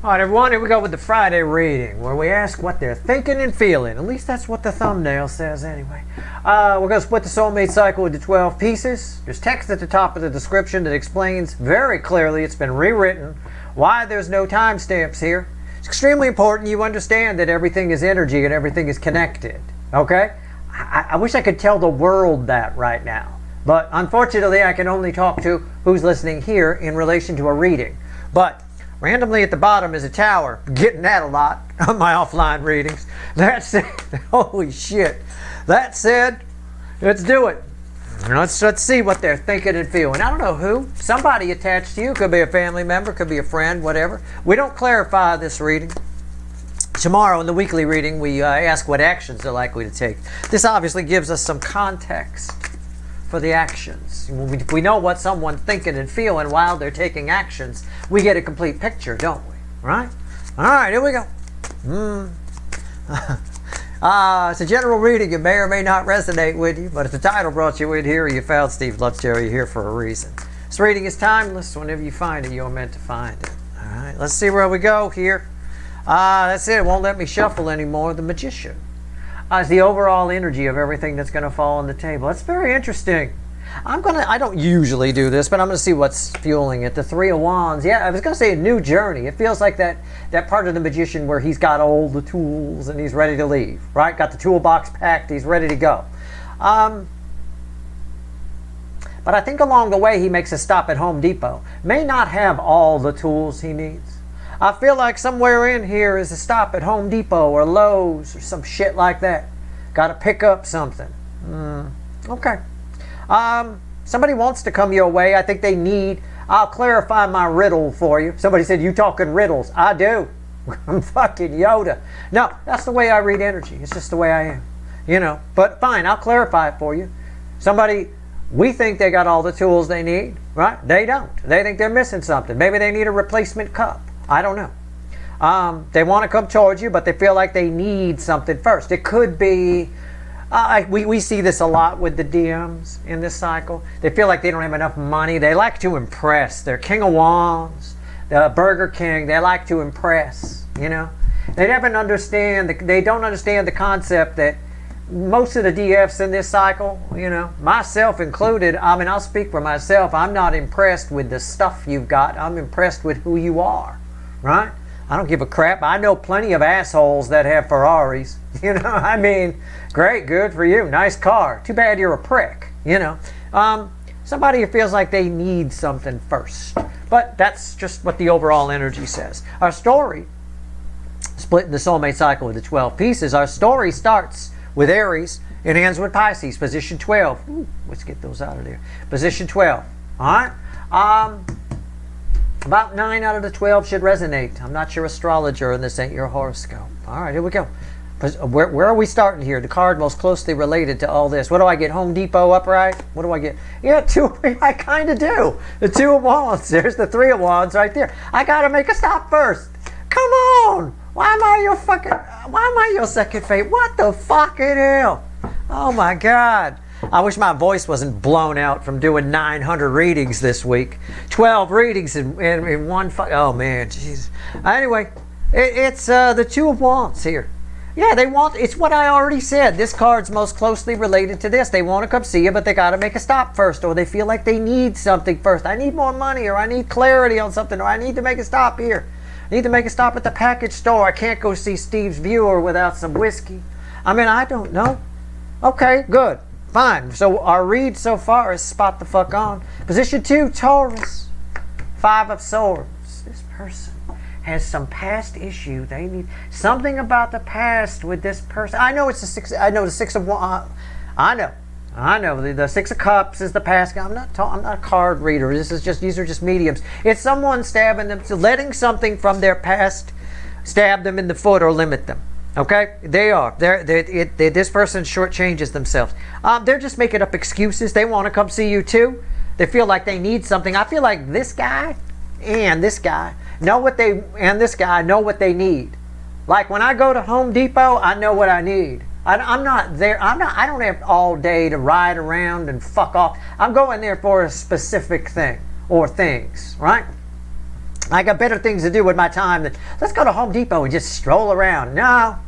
All right, everyone, here we go with the Friday reading, where we ask what they're thinking and feeling. At least that's what the thumbnail says anyway. We're going to split the soulmate cycle into 12 pieces. There's text at the top of the description that explains very clearly, it's been rewritten, why there's no timestamps here. It's extremely important you understand that everything is energy and everything is connected, okay? I wish I could tell the world that right now, but unfortunately I can only talk to who's listening here in relation to a reading. But randomly at the bottom is a tower. Getting that a lot on my offline readings. That said, holy shit. That said, let's do it. Let's see what they're thinking and feeling. I don't know who. Somebody attached to you. Could be a family member, could be a friend, whatever. We don't clarify this reading. Tomorrow in the weekly reading, we ask what actions they're likely to take. This obviously gives us some context for the actions. We know what someone's thinking and feeling while they're taking actions. We get a complete picture, don't we? Right? All right, here we go. It's a general reading. It may or may not resonate with you, but if the title brought you in here, or you found Steve Love Terry here for a reason. This reading is timeless. Whenever you find it, you're meant to find it. All right, let's see where we go here. That's it. It won't let me shuffle anymore. The Magician. It's the overall energy of everything that's going to fall on the table. That's very interesting. I don't usually do this, but I'm going to see what's fueling it. The Three of Wands. Yeah, I was going to say a new journey. It feels like that part of the Magician where he's got all the tools and he's ready to leave, right? Got the toolbox packed. He's ready to go. But I think along the way he makes a stop at Home Depot. May not have all the tools he needs. I feel like somewhere in here is a stop at Home Depot or Lowe's or some shit like that. Got to pick up something. Okay. Somebody wants to come your way. I think they need... I'll clarify my riddle for you. Somebody said, you talking riddles. I do. I'm fucking Yoda. No, that's the way I read energy. It's just the way I am. You know, but fine, I'll clarify it for you. Somebody... We think they got all the tools they need, right? They don't. They think they're missing something. Maybe they need a replacement cup. I don't know. They want to come towards you, but they feel like they need something first. It could be, we see this a lot with the DMs in this cycle. They feel like they don't have enough money. They like to impress. They're King of Wands, the Burger King. They like to impress, you know. They don't understand the concept that most of the DFs in this cycle, you know, myself included, I mean, I'll speak for myself. I'm not impressed with the stuff you've got. I'm impressed with who you are. Right? I don't give a crap. I know plenty of assholes that have Ferraris. You know, I mean, great, good for you. Nice car. Too bad you're a prick. You know, somebody who feels like they need something first. But that's just what the overall energy says. Our story, splitting the soulmate cycle into 12 pieces, our story starts with Aries. It ends with Pisces, position 12. Ooh, let's get those out of there. Position 12. All right? About 9 out of the 12 should resonate. I'm not your astrologer, and this ain't your horoscope. All right, here we go. Where are we starting here? The card most closely related to all this. What do I get? Home Depot upright? What do I get? Yeah, two. I kind of do. The Two of Wands. There's the Three of Wands right there. I got to make a stop first. Come on. Why am I your second fate? What the fucking hell? Oh, my God. I wish my voice wasn't blown out from doing 900 readings this week. 12 readings in one oh man, jeez. Anyway, it's the Two of Wands here. Yeah, it's what I already said. This card's most closely related to this. They want to come see you, but they got to make a stop first, or they feel like they need something first. I need more money, or I need clarity on something, or I need to make a stop here. I need to make a stop at the package store. I can't go see Steve's viewer without some whiskey. I mean, I don't know. Okay, good. Fine. So our read so far is spot the fuck on. Position 2, Taurus. 5 of Swords. This person has some past issue. They need something about the past with this person. I know it's the 6. I know the 6 of Wands. I know. The 6 of Cups is the past. I'm not a card reader. These are just mediums. It's someone stabbing them, letting something from their past stab them in the foot or limit them. Okay, they are. This person shortchanges themselves. They're just making up excuses. They want to come see you too. They feel like they need something. I feel like this guy and this guy know what they need. Like when I go to Home Depot, I know what I need. I'm not there. I don't have all day to ride around and fuck off. I'm going there for a specific thing or things, right? I got better things to do with my time than let's go to Home Depot and just stroll around. No.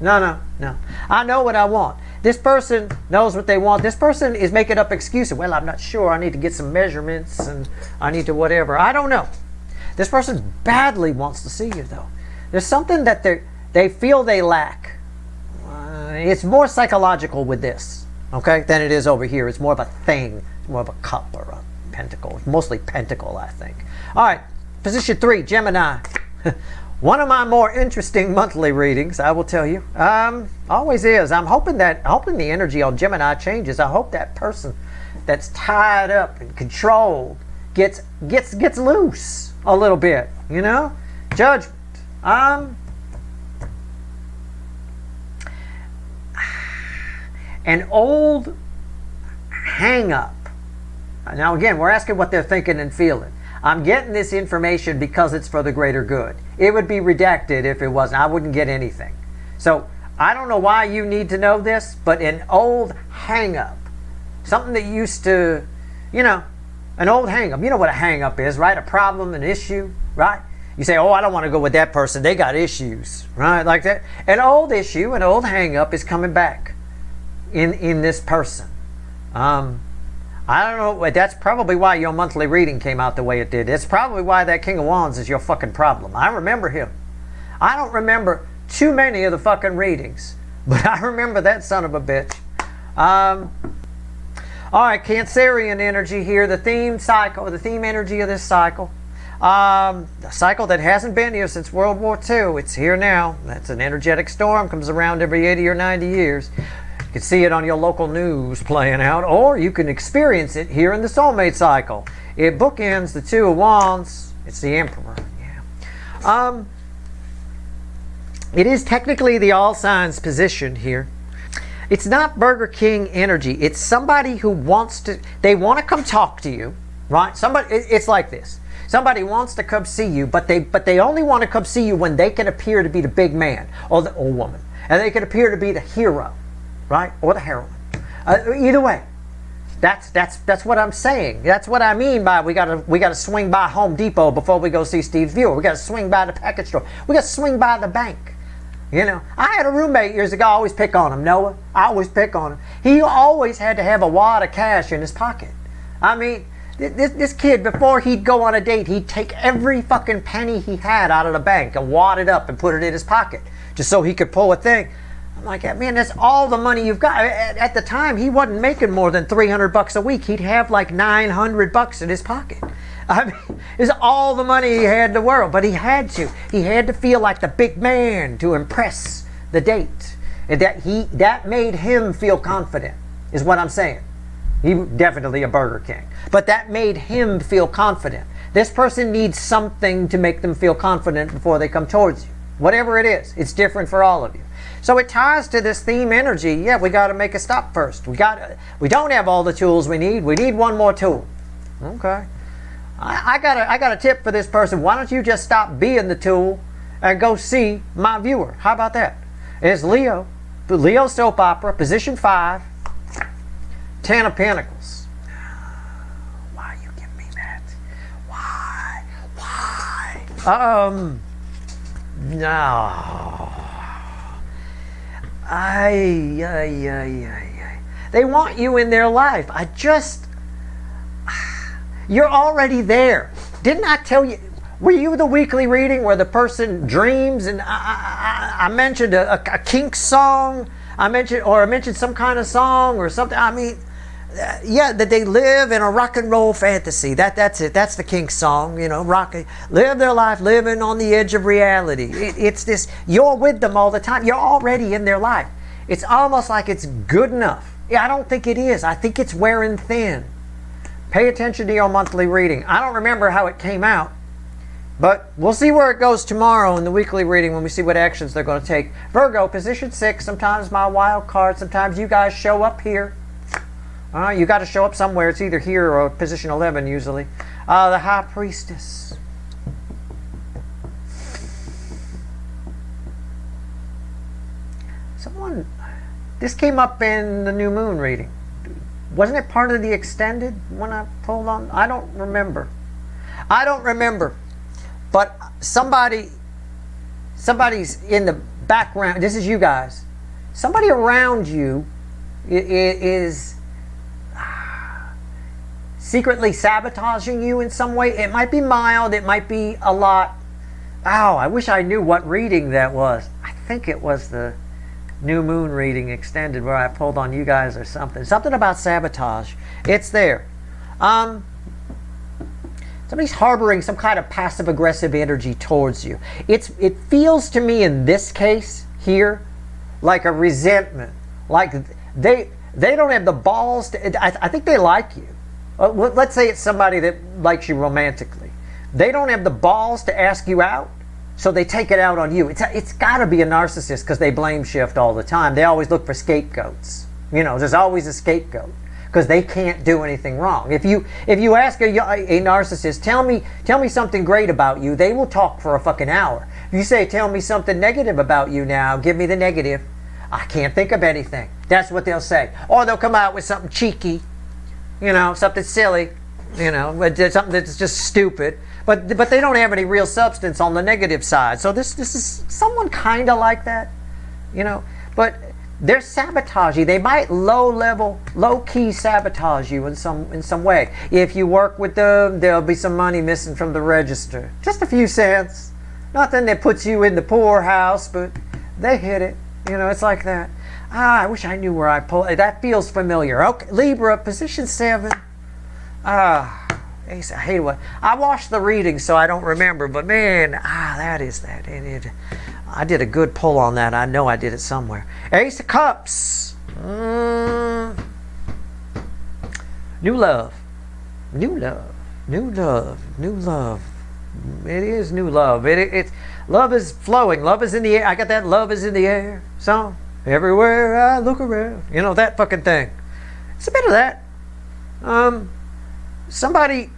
I know what I want. This person knows what they want. This person is making up excuses. Well, I'm not sure. I need to get some measurements and I need to whatever. I don't know. This person badly wants to see you, though. There's something that they feel they lack. It's more psychological with this, okay, than it is over here. It's more of a thing. It's more of a cup or a pentacle. It's mostly pentacle, I think. All right, position 3, Gemini. One of my more interesting monthly readings, I will tell you. Always is. I'm hoping the energy on Gemini changes. I hope that person that's tied up and controlled gets loose a little bit, you know? Judgment. An old hang-up. Now again, we're asking what they're thinking and feeling. I'm getting this information because it's for the greater good. It would be redacted if it wasn't. I wouldn't get anything. So I don't know why you need to know this, but an old hang-up. Something that used to, you know, an old hang-up. You know what a hang-up is, right? A problem, an issue, right? You say, oh, I don't want to go with that person. They got issues, right? Like that. An old issue, an old hang-up is coming back in this person. I don't know. That's probably why your monthly reading came out the way it did. It's probably why that King of Wands is your fucking problem. I remember him. I don't remember too many of the fucking readings, but I remember that son of a bitch. All right, Cancerian energy here. The theme cycle, the theme energy of this cycle. A cycle that hasn't been here since World War II. It's here now. That's an energetic storm. Comes around every 80 or 90 years. You can see it on your local news playing out, or you can experience it here in the soulmate cycle. It bookends the Two of Wands. It's the Emperor. Yeah. It is technically the all signs position here. It's not Burger King energy. It's somebody who wants to. They want to come talk to you, right? Somebody. It's like this. Somebody wants to come see you, but they only want to come see you when they can appear to be the big man or the old woman, and they can appear to be the hero. Right? Or the heroine. Either way. That's what I'm saying. That's what I mean by we gotta swing by Home Depot before we go see Steve's Viewer. We gotta swing by the package store. We gotta swing by the bank. You know, I had a roommate years ago. I always pick on him. Noah. I always pick on him. He always had to have a wad of cash in his pocket. I mean, this kid, before he'd go on a date, he'd take every fucking penny he had out of the bank and wad it up and put it in his pocket just so he could pull a thing. I'm like, man, that's all the money you've got. At the time, he wasn't making more than $300 a week. He'd have like $900 in his pocket. I mean, it's all the money he had in the world, but he had to. He had to feel like the big man to impress the date. And that made him feel confident, is what I'm saying. He definitely a Burger King, but that made him feel confident. This person needs something to make them feel confident before they come towards you. Whatever it is, it's different for all of you. So it ties to this theme energy. Yeah, we got to make a stop first. We don't have all the tools we need. We need one more tool. Okay. I got a tip for this person. Why don't you just stop being the tool and go see my viewer? How about that? It's Leo. Leo soap opera, position 5. 10 of Pentacles. Why you give me that? Why? No. They want you in their life. You're already there. Didn't I tell you? Were you the weekly reading where the person dreams and I mentioned a kink song? I mentioned some kind of song or something. I mean, yeah, that they live in a rock and roll fantasy. That's it. That's the kink song, you know, live their life living on the edge of reality. It's this, you're with them all the time. You're already in their life. It's almost like it's good enough. Yeah, I don't think it is. I think it's wearing thin. Pay attention to your monthly reading. I don't remember how it came out, but we'll see where it goes tomorrow in the weekly reading when we see what actions they're going to take. Virgo, position 6. Sometimes my wild card. Sometimes you guys show up here. You got to show up somewhere. It's either here or position 11 usually. The High Priestess. This came up in the new moon reading. Wasn't it part of the extended when I pulled on? I don't remember. but somebody's in the background. This is you guys. Somebody around you is secretly sabotaging you in some way. It might be mild. It might be a lot. Oh, I wish I knew what reading that was. I think it was the new moon reading extended where I pulled on you guys or something. Something about sabotage. It's there. Somebody's harboring some kind of passive-aggressive energy towards you. It feels to me in this case here like a resentment. Like they don't have the balls to... I think they like you. Let's say it's somebody that likes you romantically. They don't have the balls to ask you out, so they take it out on you. It's got to be a narcissist because they blame shift all the time. They always look for scapegoats. You know, there's always a scapegoat because they can't do anything wrong. If you ask a narcissist, tell me something great about you, they will talk for a fucking hour. If you say, tell me something negative about you now, give me the negative, I can't think of anything. That's what they'll say. Or they'll come out with something cheeky, you know, something silly, you know, something that's just stupid. But they don't have any real substance on the negative side. So this is someone kind of like that, you know. But they're sabotaging. They might low-key sabotage you in some way. If you work with them, there'll be some money missing from the register. Just a few cents. Nothing that puts you in the poorhouse, but they hit it. You know, it's like that. I wish I knew where I pulled. That feels familiar. Okay, Libra, position 7. I hate what I watched the reading, so I don't remember. But man, that is that. I did a good pull on that. I know I did it somewhere. Ace of Cups. New love. New love. New love. New love. It is new love. It's love is flowing. Love is in the air. I got that love is in the air song. Everywhere I look around. You know, that fucking thing. It's a bit of that. Somebody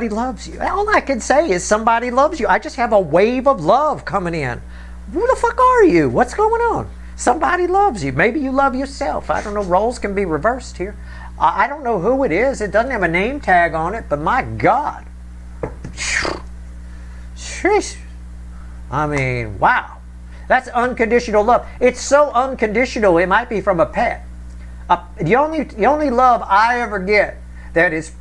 loves you. All I can say is somebody loves you. I just have a wave of love coming in. Who the fuck are you? What's going on? Somebody loves you. Maybe you love yourself. I don't know. Roles can be reversed here. I don't know who it is. It doesn't have a name tag on it, but my God. Sheesh. I mean, wow. That's unconditional love. It's so unconditional, it might be from a pet. The only love I ever get that is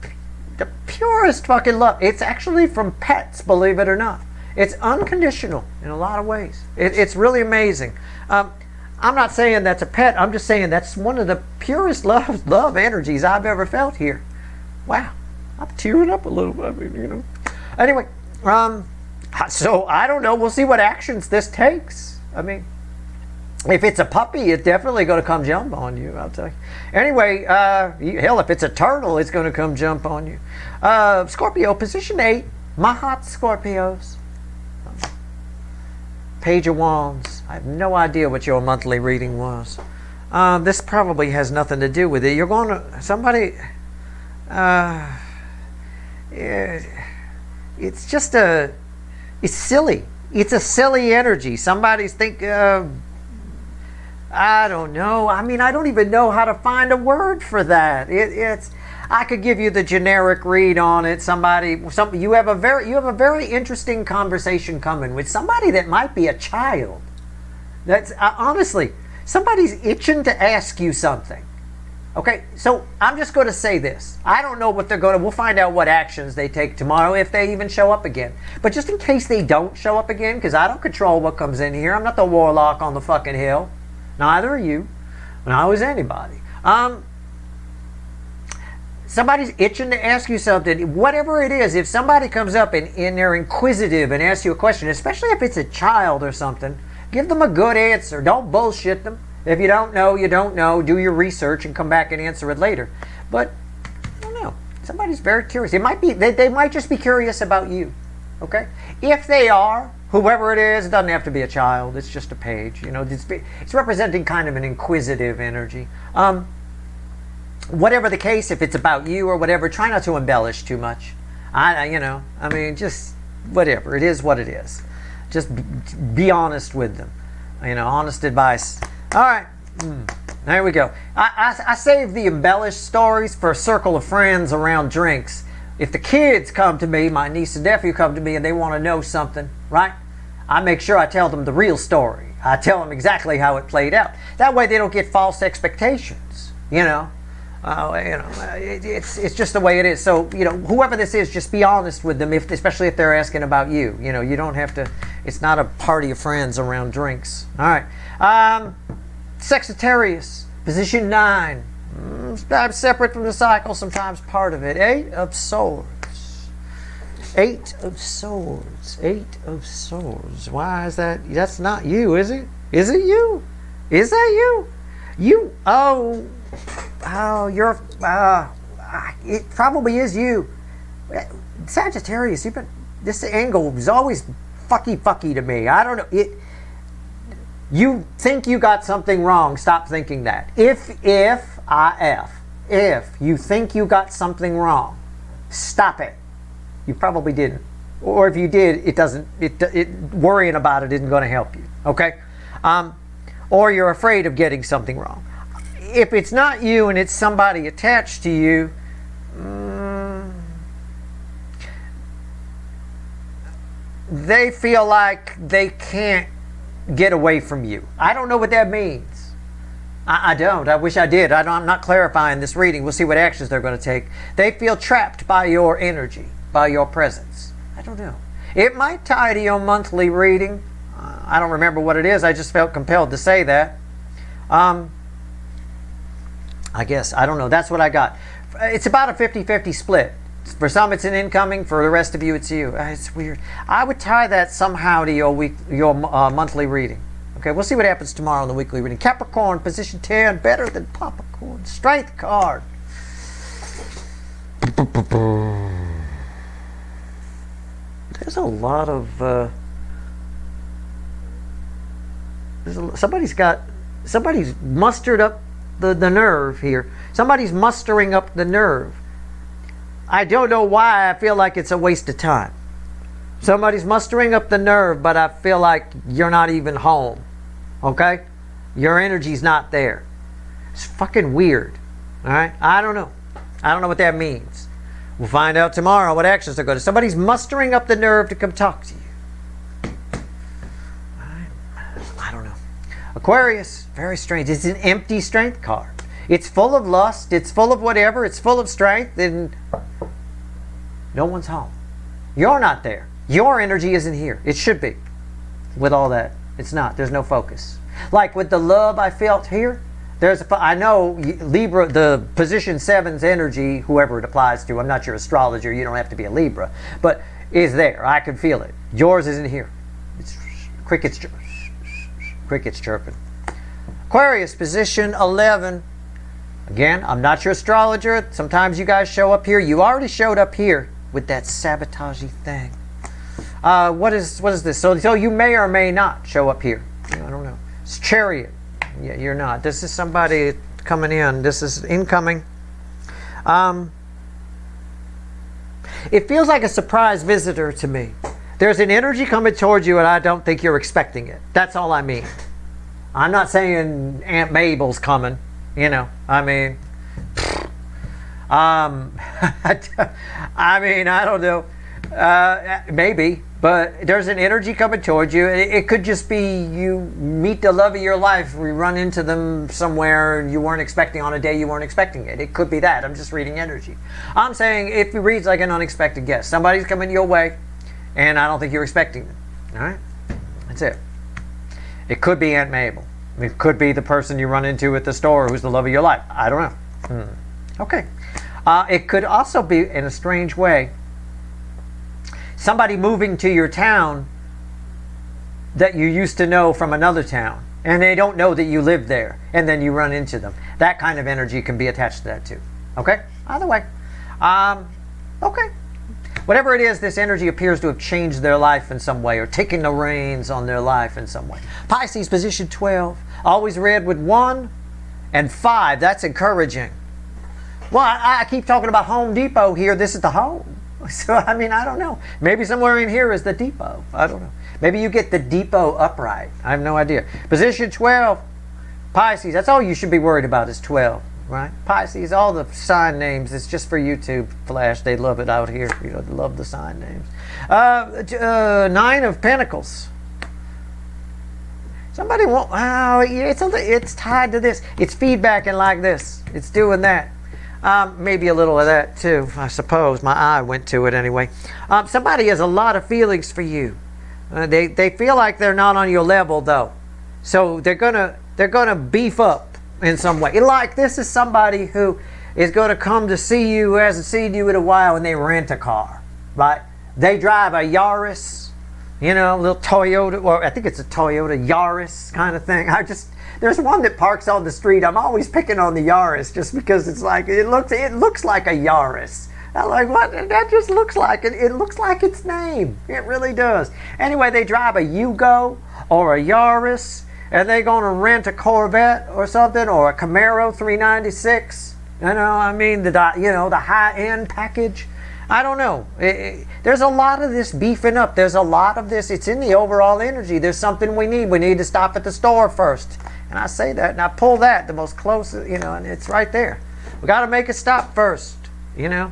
the purest fucking love, it's actually from pets, believe it or not. It's unconditional in a lot of ways. It's really amazing. I'm not saying that's a pet. I'm just saying that's one of the purest love energies I've ever felt here. Wow. I'm tearing up a little bit, you know. Anyway, so I don't know. We'll see what actions this takes. I mean, if it's a puppy, it's definitely going to come jump on you, I'll tell you. Anyway, hell, if it's a turtle, it's going to come jump on you. Scorpio, position 8. My hot Scorpios. Page of Wands. I have no idea what your monthly reading was. This probably has nothing to do with it. You're going to... Somebody... it's just a... It's silly. It's a silly energy. Somebody's thinking... I don't know. I mean, I don't even know how to find a word for that. It's. I could give you the generic read on it. You have a very interesting conversation coming with somebody that might be a child. That's honestly, somebody's itching to ask you something. Okay, so I'm just going to say this. I don't know what they're going to. We'll find out what actions they take tomorrow if they even show up again. But just in case they don't show up again, because I don't control what comes in here. I'm not the warlock on the fucking hill. Neither are you. Neither is anybody. Somebody's itching to ask you something. Whatever it is, if somebody comes up and they're inquisitive and asks you a question, especially if it's a child or something, give them a good answer. Don't bullshit them. If you don't know, you don't know. Do your research and come back and answer it later. But, I don't know. Somebody's very curious. It might be, they might just be curious about you. Okay? If they are, whoever it is, it doesn't have to be a child. It's just a page. You know, it's representing kind of an inquisitive energy. Whatever the case, if it's about you or whatever, try not to embellish too much. Just whatever. It is what it is. Just be honest with them. You know, honest advice. All right. There we go. I save the embellished stories for a circle of friends around drinks. If the kids come to me, my niece and nephew come to me and they want to know something, right? I make sure I tell them the real story. I tell them exactly how it played out. That way they don't get false expectations, you know. It's just the way it is. So, you know, whoever this is, just be honest with them, especially if they're asking about you. You know, you don't have to, it's not a party of friends around drinks. All right. Sagittarius, position 9. I'm separate from the cycle, sometimes part of it. 8 of Swords. 8 of Swords. 8 of Swords. Why is that? That's not you, is it? Is it you? Is that you? You, you're, it probably is you. Sagittarius, this angle is always fucky to me. I don't know. You think you got something wrong, stop thinking that. If you think you got something wrong, stop it. You probably didn't. Or if you did, worrying about it isn't going to help you. Okay? Or you're afraid of getting something wrong. If it's not you and it's somebody attached to you, they feel like they can't get away from you. I don't know what that means. I don't. I wish I did. I'm not clarifying this reading. We'll see what actions they're going to take. They feel trapped by your energy, by your presence. I don't know. It might tie to your monthly reading. I don't remember what it is. I just felt compelled to say that. I guess. I don't know. That's what I got. It's about a 50-50 split. For some, it's an incoming. For the rest of you, it's you. It's weird. I would tie that somehow to your monthly reading. Okay, we'll see what happens tomorrow in the weekly reading. Capricorn, position 10, better than popcorn. Strength card. There's a lot of... somebody's mustered up the nerve here. Somebody's mustering up the nerve. I don't know why I feel like it's a waste of time. Somebody's mustering up the nerve, but I feel like you're not even home. Okay? Your energy's not there. It's fucking weird. Alright? I don't know. I don't know what that means. We'll find out tomorrow what actions they're going to. Somebody's mustering up the nerve to come talk to you. I don't know. Aquarius, very strange. It's an empty strength card. It's full of lust. It's full of whatever. It's full of strength. And no one's home. You're not there. Your energy isn't here. It should be. With all that. It's not. There's no focus. Like with the love I felt here, I know Libra, the position 7's energy, whoever it applies to, I'm not your astrologer, you don't have to be a Libra, but is there. I can feel it. Yours isn't here. It's crickets chirping. Aquarius, position 11. Again, I'm not your astrologer. Sometimes you guys show up here. You already showed up here with that sabotagey thing. What is this? So you may or may not show up here. I don't know. It's Chariot. Yeah, you're not. This is somebody coming in. This is incoming. It feels like a surprise visitor to me. There's an energy coming towards you and I don't think you're expecting it. That's all I mean. I'm not saying Aunt Mabel's coming. You know, I mean, I don't know. Maybe. But there's an energy coming towards you. It could just be you meet the love of your life. We run into them somewhere you weren't expecting on a day you weren't expecting it. It could be that. I'm just reading energy. I'm saying if it reads like an unexpected guest. Somebody's coming your way and I don't think you're expecting them. All right? That's it. It could be Aunt Mabel. It could be the person you run into at the store who's the love of your life. I don't know. Okay. It could also be, in a strange way, somebody moving to your town that you used to know from another town, and they don't know that you live there, and then you run into them. That kind of energy can be attached to that too. Okay? Either way. Okay. Whatever it is, this energy appears to have changed their life in some way or taken the reins on their life in some way. Pisces, position 12. Always read with 1 and 5. That's encouraging. Well, I keep talking about Home Depot here. This is the home. So, I mean, I don't know. Maybe somewhere in here is the depot. I don't know. Maybe you get the depot upright. I have no idea. Position 12. Pisces. That's all you should be worried about is 12. right? Pisces, all the sign names. It's just for YouTube Flash. They love it out here. You know, they love the sign names. Nine of Pentacles. Somebody won't. Oh, it's tied to this. It's feedbacking like this. It's doing that. Maybe a little of that too, I suppose. My eye went to it anyway. Somebody has a lot of feelings for you. They feel like they're not on your level though, so they're gonna beef up in some way. Like this is somebody who is gonna come to see you, who hasn't seen you in a while, and they rent a car, right? They drive a Yaris, you know, a little Toyota, or I think it's a Toyota Yaris kind of thing. There's one that parks on the street. I'm always picking on the Yaris just because it's like it looks like a Yaris. I'm like, what? That just looks like it. It looks like its name. It really does. Anyway, they drive a Yugo or a Yaris, and they're going to rent a Corvette or something, or a Camaro 396. You know, I mean, the high-end package. I don't know. There's a lot of this beefing up. There's a lot of this. It's in the overall energy. There's something we need. We need to stop at the store first. And I say that, and I pull that the most closest, you know, and it's right there. We got to make a stop first, you know.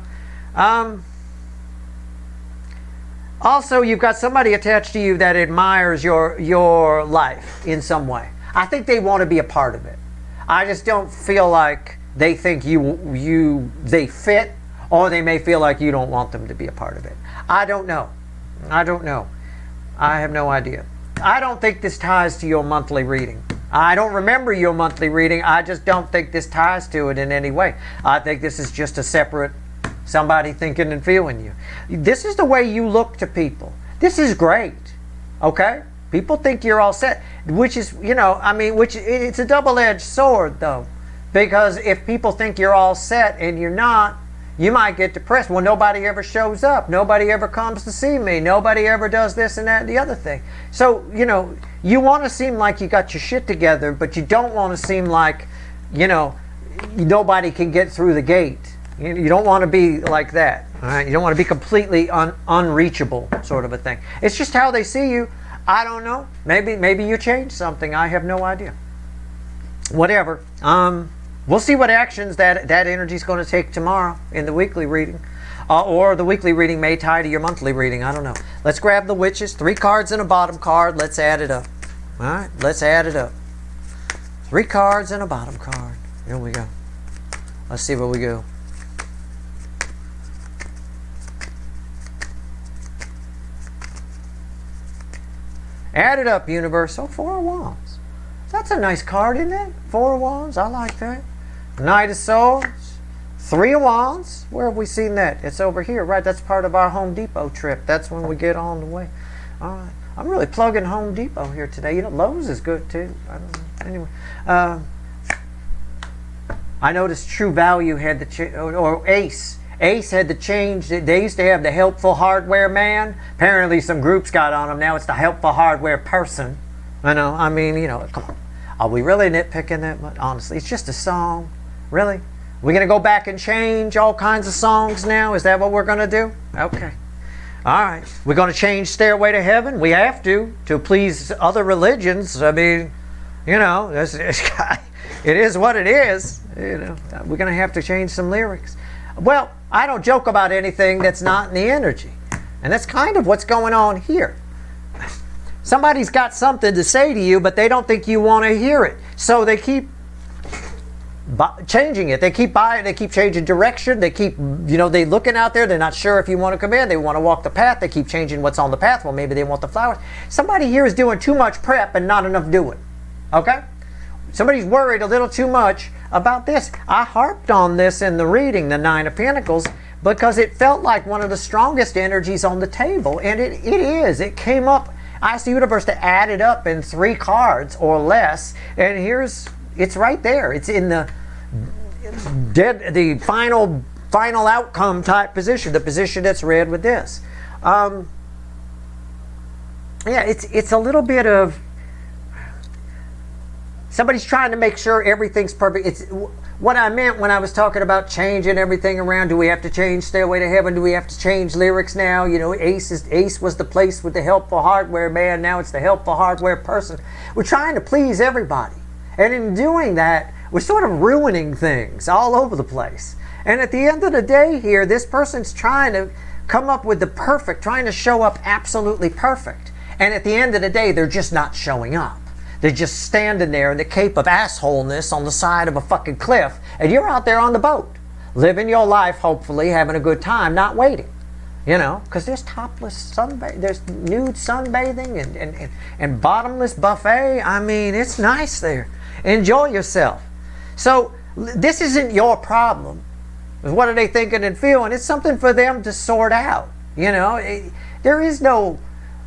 Also, you've got somebody attached to you that admires your life in some way. I think they want to be a part of it. I just don't feel like they think they fit, or they may feel like you don't want them to be a part of it. I don't know. I have no idea. I don't think this ties to your monthly reading. I don't remember your monthly reading. I just don't think this ties to it in any way. I think this is just a separate somebody thinking and feeling you. This is the way you look to people. This is great. Okay? People think you're all set, which is, you know, I mean, it's a double-edged sword though. Because if people think you're all set and you're not, you might get depressed. Well, nobody ever shows up. Nobody ever comes to see me. Nobody ever does this and that and the other thing. So, you know, you want to seem like you got your shit together, but you don't want to seem like, you know, nobody can get through the gate. You don't want to be like that. All right? You don't want to be completely unreachable sort of a thing. It's just how they see you. I don't know. Maybe you changed something. I have no idea. Whatever. We'll see what actions that energy is going to take tomorrow in the weekly reading. Or the weekly reading may tie to your monthly reading. I don't know. Let's grab the witches. 3 cards and a bottom card. Let's add it up. All right? Let's add it up. 3 cards and a bottom card. Here we go. Let's see where we go. Add it up, universe. Oh, 4 of Wands. That's a nice card, isn't it? 4 of Wands. I like that. Knight of Swords. 3 of Wands. Where have we seen that? It's over here, right? That's part of our Home Depot trip. That's when we get on the way. All right. I'm really plugging Home Depot here today. You know, Lowe's is good too. I don't know. Anyway, I noticed True Value had the or Ace. Ace had to change. They used to have the Helpful Hardware Man. Apparently, some groups got on them. Now it's the Helpful Hardware Person. I know. I mean, you know, come on. Are we really nitpicking that much? Honestly, it's just a song. Really? We're going to go back and change all kinds of songs now? Is that what we're going to do? Okay. All right. We're going to change Stairway to Heaven? We have to please other religions. I mean, you know, it is what it is. You know, we're going to have to change some lyrics. Well, I don't joke about anything that's not in the energy. And that's kind of what's going on here. Somebody's got something to say to you, but they don't think you want to hear it. So they keep changing it. They keep buying. They keep changing direction. They keep, you know, they looking out there. They're not sure if you want to come in. They want to walk the path. They keep changing what's on the path. Well, maybe they want the flowers. Somebody here is doing too much prep and not enough doing. Okay? Somebody's worried a little too much about this. I harped on this in the reading, the 9 of Pentacles, because it felt like one of the strongest energies on the table. And it is. It came up. I asked the universe to add it up in 3 cards or less. And it's right there. It's in the final outcome type position, the position that's read with this. Yeah, it's a little bit of somebody's trying to make sure everything's perfect. It's what I meant when I was talking about changing everything around. Do we have to change Stairway to Heaven? Do we have to change lyrics now? You know, Ace was the place with the Helpful Hardware Man. Now it's the Helpful Hardware Person. We're trying to please everybody. And in doing that, We're sort of ruining things all over the place. And at the end of the day here, this person's trying to come up with the perfect, trying to show up absolutely perfect. And at the end of the day, they're just not showing up. They're just standing there in the cape of assholeness on the side of a fucking cliff, and you're out there on the boat, living your life, hopefully, having a good time, not waiting. You know, because there's topless sunbathing, there's nude sunbathing and bottomless buffet. I mean, it's nice there. Enjoy yourself. So this isn't your problem. What are they thinking and feeling? It's something for them to sort out. You know, there is no,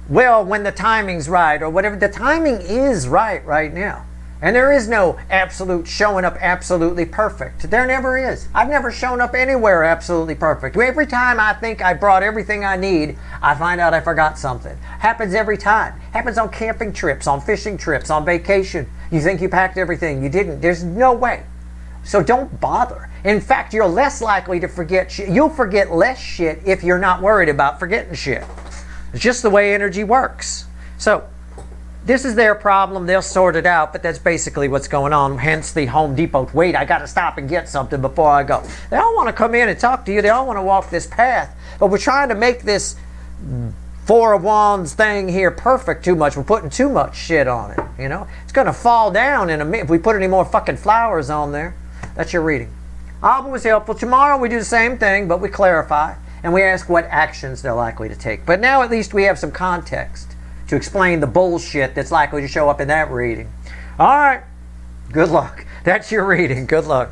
well, when the timing's right or whatever. The timing is right now. And there is no absolute showing up absolutely perfect. There never is. I've never shown up anywhere absolutely perfect. Every time I think I brought everything I need, I find out I forgot something. Happens every time. Happens on camping trips, on fishing trips, on vacation. You think you packed everything. You didn't. There's no way. So don't bother. In fact, you're less likely to forget shit. You'll forget less shit if you're not worried about forgetting shit. It's just the way energy works. So this is their problem. They'll sort it out, but that's basically what's going on. Hence the Home Depot. Wait, I got to stop and get something before I go. They all want to come in and talk to you. They all want to walk this path. But we're trying to make this Four of Wands thing here perfect too much. We're putting too much shit on it, you know. It's going to fall down in a minute if we put any more fucking flowers on there. That's your reading. I hope it was helpful. Tomorrow we do the same thing, but we clarify. And we ask what actions they're likely to take. But now at least we have some context to explain the bullshit that's likely to show up in that reading. All right. Good luck. That's your reading. Good luck.